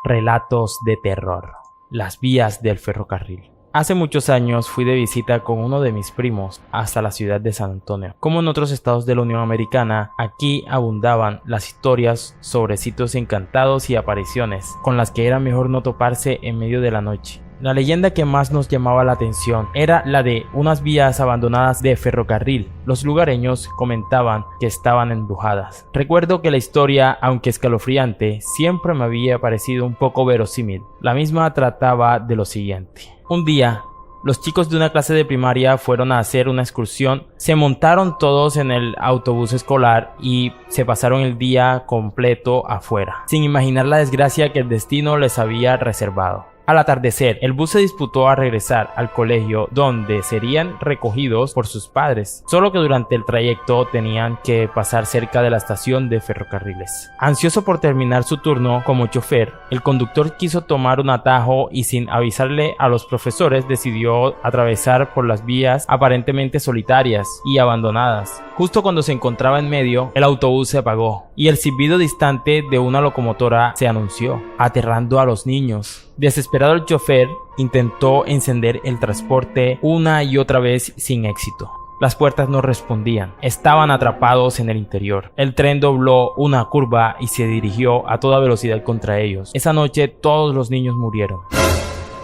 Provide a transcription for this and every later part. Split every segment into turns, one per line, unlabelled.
Relatos de terror. Las vías del ferrocarril. Hace muchos años fui de visita con uno de mis primos hasta la ciudad de San Antonio. Como en otros estados de la Unión Americana, aquí abundaban las historias sobre sitios encantados y apariciones, con las que era mejor no toparse en medio de la noche. La leyenda que más nos llamaba la atención era la de unas vías abandonadas de ferrocarril. Los lugareños comentaban que estaban embrujadas. Recuerdo que la historia, aunque escalofriante, siempre me había parecido un poco verosímil. La misma trataba de lo siguiente. Un día, los chicos de una clase de primaria fueron a hacer una excursión, se montaron todos en el autobús escolar y se pasaron el día completo afuera, sin imaginar la desgracia que el destino les había reservado. Al atardecer, el bus se disputó a regresar al colegio donde serían recogidos por sus padres, solo que durante el trayecto tenían que pasar cerca de la estación de ferrocarriles. Ansioso por terminar su turno como chofer, el conductor quiso tomar un atajo y sin avisarle a los profesores decidió atravesar por las vías aparentemente solitarias y abandonadas. Justo cuando se encontraba en medio, el autobús se apagó y el silbido distante de una locomotora se anunció, aterrando a los niños. Desesperado, el chofer intentó encender el transporte una y otra vez sin éxito. Las puertas no respondían, estaban atrapados en el interior. El tren dobló una curva y se dirigió a toda velocidad contra ellos. Esa noche todos los niños murieron.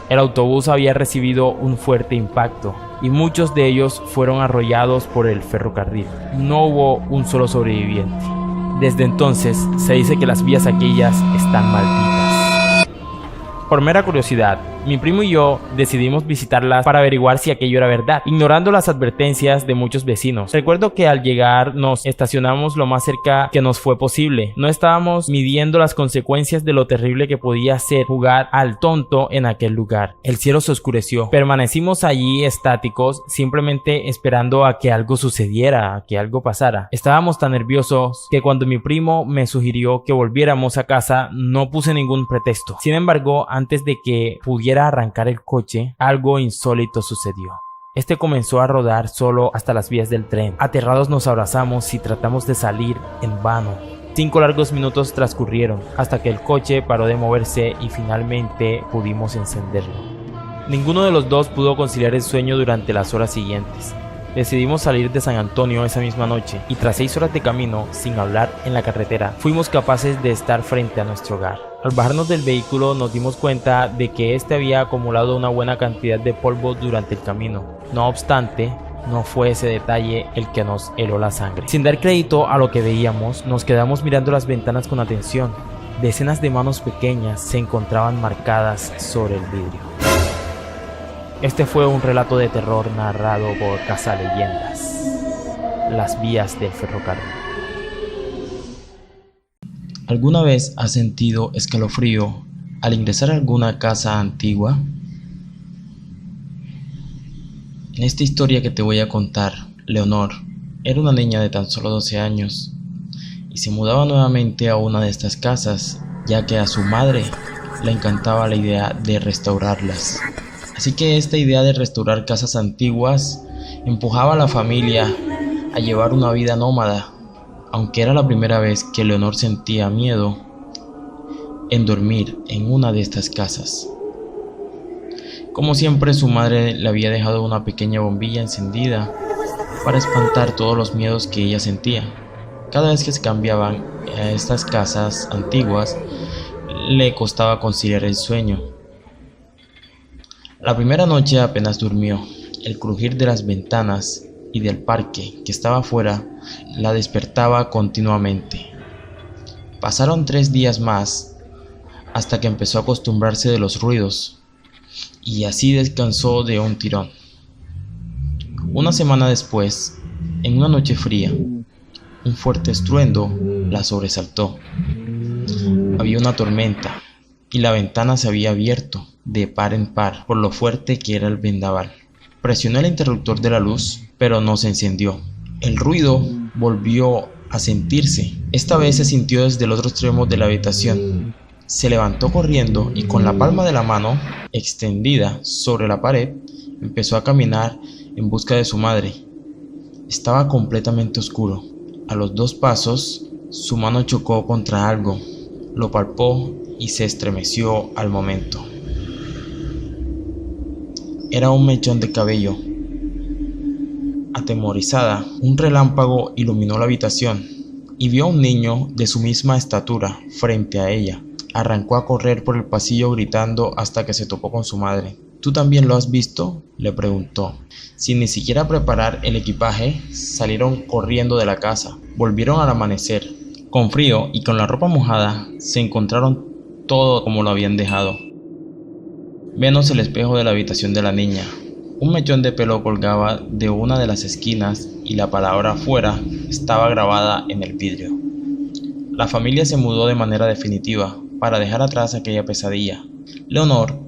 El autobús había recibido un fuerte impacto y muchos de ellos fueron arrollados por el ferrocarril. No hubo un solo sobreviviente. Desde entonces se dice que las vías aquellas están malditas. Por mera curiosidad, mi primo y yo decidimos visitarlas para averiguar si aquello era verdad, ignorando las advertencias de muchos vecinos. Recuerdo que al llegar nos estacionamos lo más cerca que nos fue posible. No estábamos midiendo las consecuencias de lo terrible que podía ser jugar al tonto en aquel lugar. El cielo se oscureció. Permanecimos allí estáticos, simplemente esperando a que algo sucediera, a que algo pasara. Estábamos tan nerviosos que cuando mi primo me sugirió que volviéramos a casa, no puse ningún pretexto. Sin embargo, antes de que pudiera arrancar el coche, algo insólito sucedió. Este comenzó a rodar solo hasta las vías del tren. Aterrados nos abrazamos y tratamos de salir en vano. 5 largos minutos transcurrieron hasta que el coche paró de moverse y finalmente pudimos encenderlo. Ninguno de los dos pudo conciliar el sueño durante las horas siguientes. Decidimos salir de San Antonio esa misma noche y tras 6 horas de camino, sin hablar en la carretera, fuimos capaces de estar frente a nuestro hogar. Al bajarnos del vehículo nos dimos cuenta de que este había acumulado una buena cantidad de polvo durante el camino. No obstante, no fue ese detalle el que nos heló la sangre. Sin dar crédito a lo que veíamos, nos quedamos mirando las ventanas con atención. Decenas de manos pequeñas se encontraban marcadas sobre el vidrio. Este fue un relato de terror narrado por Cazaleyendas. Las vías del ferrocarril. ¿Alguna vez has sentido escalofrío al ingresar a alguna casa antigua? En esta historia que te voy a contar, Leonor era una niña de tan solo 12 años y se mudaba nuevamente a una de estas casas, ya que a su madre le encantaba la idea de restaurarlas. Así que esta idea de restaurar casas antiguas empujaba a la familia a llevar una vida nómada, aunque era la primera vez que Leonor sentía miedo en dormir en una de estas casas. Como siempre, su madre le había dejado una pequeña bombilla encendida para espantar todos los miedos que ella sentía. Cada vez que se cambiaban a estas casas antiguas, le costaba conciliar el sueño. La primera noche apenas durmió. El crujir de las ventanas y del parque que estaba afuera la despertaba continuamente. Pasaron 3 días más hasta que empezó a acostumbrarse de los ruidos y así descansó de un tirón. Una semana después, en una noche fría, un fuerte estruendo la sobresaltó. Había una tormenta y la ventana se había abierto de par en par por lo fuerte que era el vendaval. Presionó el interruptor de la luz, pero no se encendió. El ruido volvió a sentirse. Esta vez se sintió desde el otro extremo de la habitación. Se levantó corriendo y con la palma de la mano extendida sobre la pared, empezó a caminar en busca de su madre. Estaba completamente oscuro. A los 2 pasos, su mano chocó contra algo. Lo palpó y se estremeció al momento. Era un mechón de cabello. Atemorizada, un relámpago iluminó la habitación y vio a un niño de su misma estatura frente a ella. Arrancó a correr por el pasillo gritando hasta que se topó con su madre. ¿Tú también lo has visto?, le preguntó. Sin ni siquiera preparar el equipaje, salieron corriendo de la casa. Volvieron al amanecer. Con frío y con la ropa mojada, se encontraron todo como lo habían dejado, menos el espejo de la habitación de la niña. Un mechón de pelo colgaba de una de las esquinas y la palabra "fuera" estaba grabada en el vidrio. La familia se mudó de manera definitiva para dejar atrás aquella pesadilla. Leonor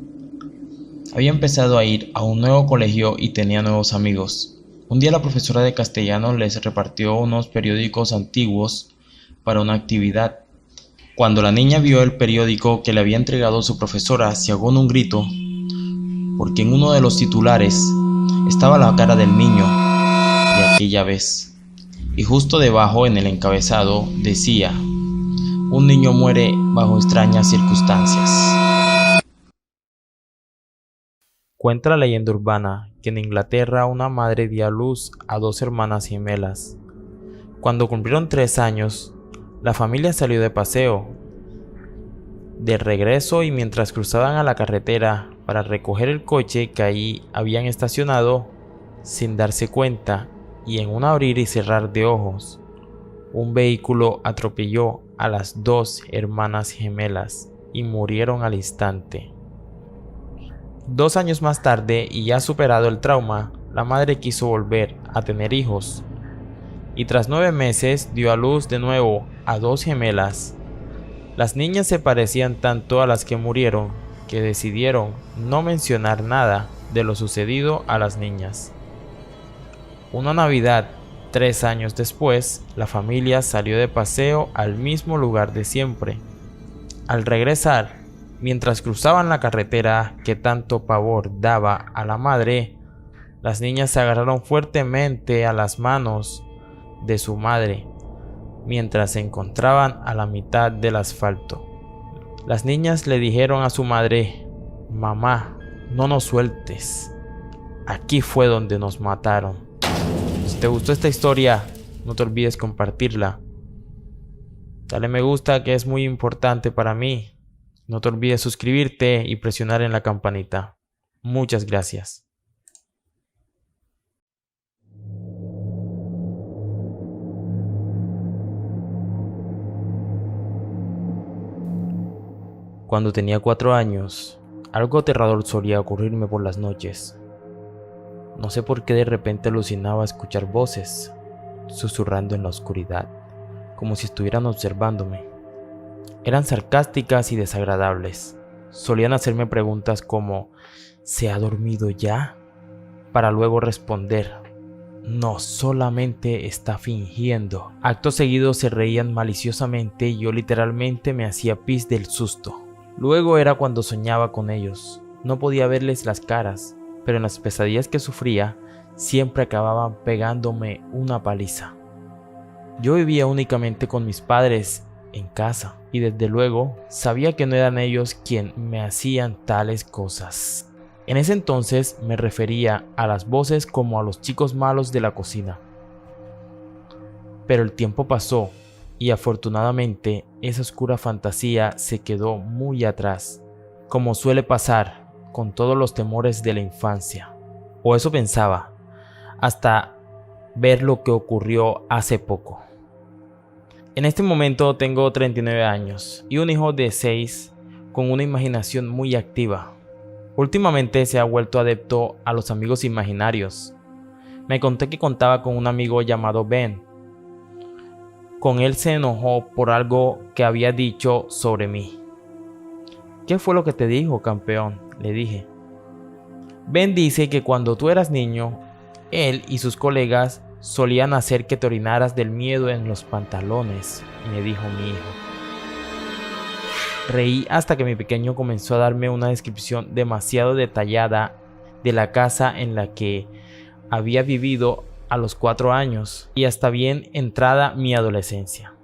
había empezado a ir a un nuevo colegio y tenía nuevos amigos. Un día la profesora de castellano les repartió unos periódicos antiguos para una actividad. Cuando la niña vio el periódico que le había entregado su profesora, se ahogó en un grito, porque en uno de los titulares estaba la cara del niño de aquella vez, y justo debajo en el encabezado decía: un niño muere bajo extrañas circunstancias. Cuenta la leyenda urbana que en Inglaterra una madre dio a luz a 2 hermanas gemelas. Cuando cumplieron 3 años, la familia salió de paseo. De regreso, y mientras cruzaban a la carretera para recoger el coche que ahí habían estacionado, sin darse cuenta y en un abrir y cerrar de ojos, un vehículo atropelló a las 2 hermanas gemelas y murieron al instante. 2 años más tarde, y ya superado el trauma, la madre quiso volver a tener hijos y tras 9 meses dio a luz de nuevo a 2 gemelas. Las niñas se parecían tanto a las que murieron que decidieron no mencionar nada de lo sucedido a las niñas. Una Navidad, 3 años después, la familia salió de paseo al mismo lugar de siempre. Al regresar, mientras cruzaban la carretera que tanto pavor daba a la madre, las niñas se agarraron fuertemente a las manos de su madre mientras se encontraban a la mitad del asfalto. Las niñas le dijeron a su madre: mamá, no nos sueltes, aquí fue donde nos mataron. Si te gustó esta historia, no te olvides compartirla. Dale me gusta, que es muy importante para mí. No te olvides suscribirte y presionar en la campanita. Muchas gracias. Cuando tenía 4 años, algo aterrador solía ocurrirme por las noches. No sé por qué de repente alucinaba escuchar voces susurrando en la oscuridad, como si estuvieran observándome. Eran sarcásticas y desagradables. Solían hacerme preguntas como: ¿se ha dormido ya?, para luego responder: no, solamente está fingiendo. Acto seguido se reían maliciosamente y yo literalmente me hacía pis del susto. Luego era cuando soñaba con ellos. No podía verles las caras, pero en las pesadillas que sufría siempre acababan pegándome una paliza. Yo vivía únicamente con mis padres en casa y desde luego sabía que no eran ellos quien me hacían tales cosas. En ese entonces me refería a las voces como a los chicos malos de la cocina. Pero el tiempo pasó y afortunadamente esa oscura fantasía se quedó muy atrás, como suele pasar con todos los temores de la infancia. O eso pensaba, hasta ver lo que ocurrió hace poco. En este momento tengo 39 años y un hijo de 6 con una imaginación muy activa. Últimamente se ha vuelto adepto a los amigos imaginarios. Me conté que contaba con un amigo llamado Ben. Con él se enojó por algo que había dicho sobre mí. ¿Qué fue lo que te dijo, campeón?, le dije. Ben dice que cuando tú eras niño, él y sus colegas solían hacer que te orinaras del miedo en los pantalones, me dijo mi hijo. Reí hasta que mi pequeño comenzó a darme una descripción demasiado detallada de la casa en la que había vivido a los 4 años y hasta bien entrada mi adolescencia.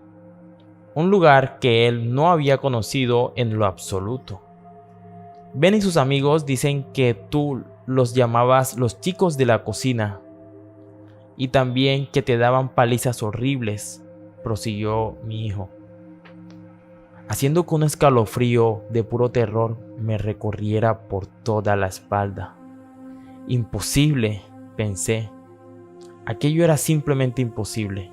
un lugar que él no había conocido en lo absoluto. Ben y sus amigos dicen que tú los llamabas los chicos de la cocina y también que te daban palizas horribles, prosiguió mi hijo, haciendo que un escalofrío de puro terror me recorriera por toda la espalda. Imposible, pensé. Aquello era simplemente imposible.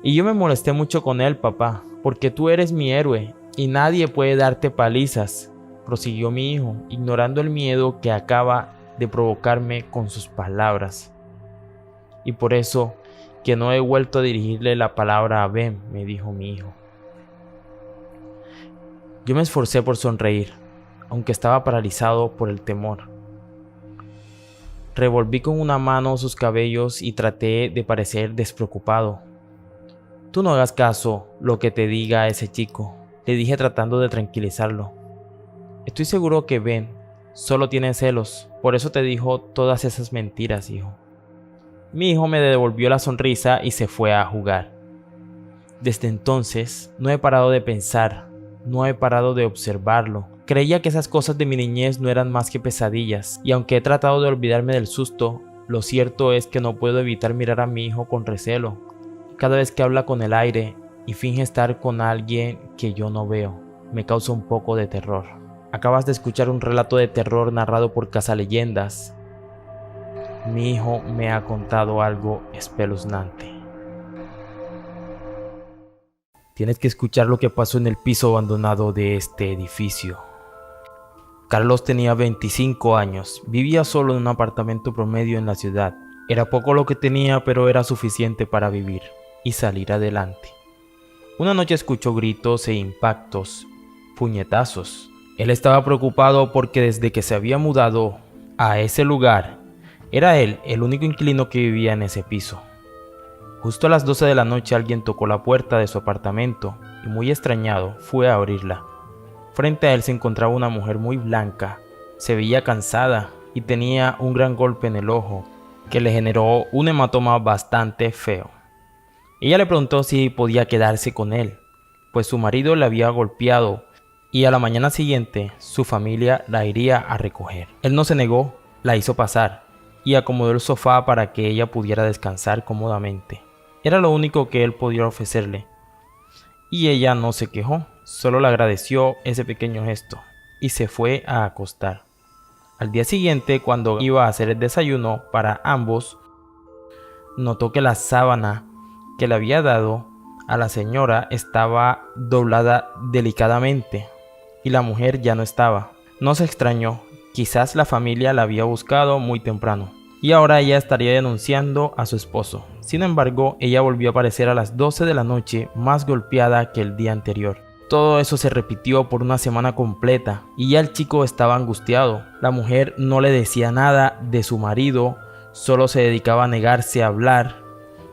Y yo me molesté mucho con él, papá, porque tú eres mi héroe y nadie puede darte palizas, prosiguió mi hijo, ignorando el miedo que acaba de provocarme con sus palabras. Y por eso que no he vuelto a dirigirle la palabra a Ben, me dijo mi hijo. Yo me esforcé por sonreír, aunque estaba paralizado por el temor. Revolví con una mano sus cabellos y traté de parecer despreocupado. Tú no hagas caso lo que te diga ese chico, le dije tratando de tranquilizarlo. Estoy seguro que Ben solo tiene celos, por eso te dijo todas esas mentiras, hijo. Mi hijo me devolvió la sonrisa y se fue a jugar. Desde entonces no he parado de pensar, no he parado de observarlo. Creía que esas cosas de mi niñez no eran más que pesadillas, y aunque he tratado de olvidarme del susto, lo cierto es que no puedo evitar mirar a mi hijo con recelo, cada vez que habla con el aire y finge estar con alguien que yo no veo. Me causa un poco de terror. Acabas de escuchar un relato de terror narrado por Cazaleyendas. Mi hijo me ha contado algo espeluznante. Tienes que escuchar lo que pasó en el piso abandonado de este edificio. Carlos tenía 25 años, vivía solo en un apartamento promedio en la ciudad. Era poco lo que tenía, pero era suficiente para vivir y salir adelante. Una noche escuchó gritos e impactos, puñetazos. Él estaba preocupado porque desde que se había mudado a ese lugar, era él el único inquilino que vivía en ese piso. Justo a las 12 de la noche alguien tocó la puerta de su apartamento y muy extrañado fue a abrirla. Frente a él se encontraba una mujer muy blanca, se veía cansada y tenía un gran golpe en el ojo que le generó un hematoma bastante feo. Ella le preguntó si podía quedarse con él, pues su marido le había golpeado y a la mañana siguiente su familia la iría a recoger. Él no se negó, la hizo pasar y acomodó el sofá para que ella pudiera descansar cómodamente. Era lo único que él podía ofrecerle. Y ella no se quejó, solo le agradeció ese pequeño gesto y se fue a acostar. Al día siguiente, cuando iba a hacer el desayuno para ambos, notó que la sábana que le había dado a la señora estaba doblada delicadamente y la mujer ya no estaba. No se extrañó, quizás la familia la había buscado muy temprano y ahora ella estaría denunciando a su esposo. Sin embargo, ella volvió a aparecer a las 12 de la noche más golpeada que el día anterior. Todo eso se repitió por una semana completa y ya el chico estaba angustiado. La mujer no le decía nada de su marido, solo se dedicaba a negarse a hablar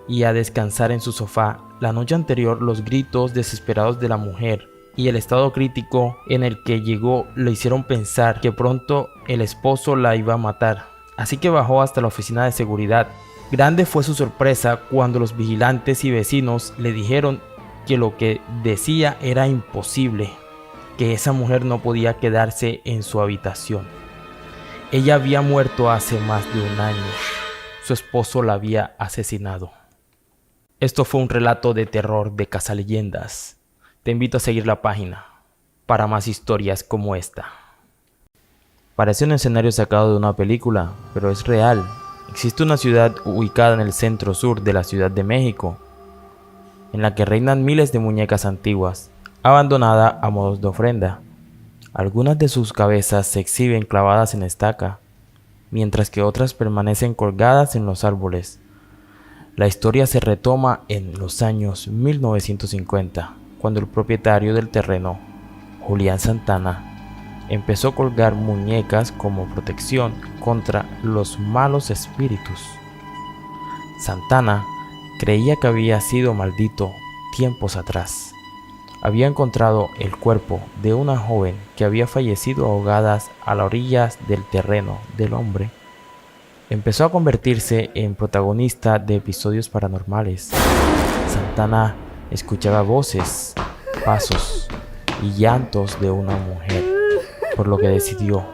y a descansar en su sofá. La noche anterior los gritos desesperados de la mujer y el estado crítico en el que llegó le hicieron pensar que pronto el esposo la iba a matar. Así que bajó hasta la oficina de seguridad. Grande fue su sorpresa cuando los vigilantes y vecinos le dijeron que lo que decía era imposible, que esa mujer no podía quedarse en su habitación. Ella había muerto hace más de un año. Su esposo la había asesinado. Esto fue un relato de terror de Cazaleyendas. Te invito a seguir la página para más historias como esta. Parece un escenario sacado de una película, pero es real. Existe una ciudad ubicada en el centro sur de la Ciudad de México, en la que reinan miles de muñecas antiguas, abandonadas a modos de ofrenda. Algunas de sus cabezas se exhiben clavadas en estaca, mientras que otras permanecen colgadas en los árboles. La historia se retoma en los años 1950, cuando el propietario del terreno, Julián Santana, empezó a colgar muñecas como protección contra los malos espíritus. Santana creía que había sido maldito tiempos atrás. Había encontrado el cuerpo de una joven que había fallecido ahogadas a las orillas del terreno del hombre. Empezó a convertirse en protagonista de episodios paranormales. Santana escuchaba voces pasos y llantos de una mujer, por lo que decidió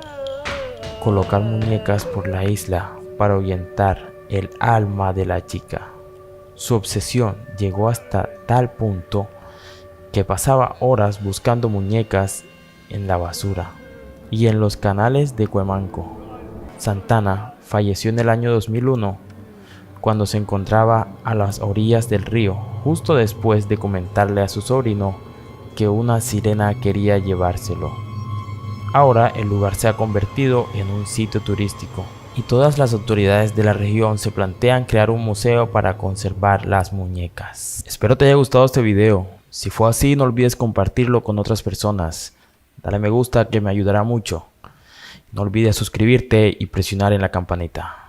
colocar muñecas por la isla para ahuyentar el alma de la chica. Su obsesión llegó hasta tal punto que pasaba horas buscando muñecas en la basura y en los canales de Cuemanco. Santana falleció en el año 2001 cuando se encontraba a las orillas del río, justo después de comentarle a su sobrino que una sirena quería llevárselo. Ahora el lugar se ha convertido en un sitio turístico y todas las autoridades de la región se plantean crear un museo para conservar las muñecas. Espero te haya gustado este video. Si fue así, no olvides compartirlo con otras personas. Dale me gusta que me ayudará mucho. No olvides suscribirte y presionar en la campanita.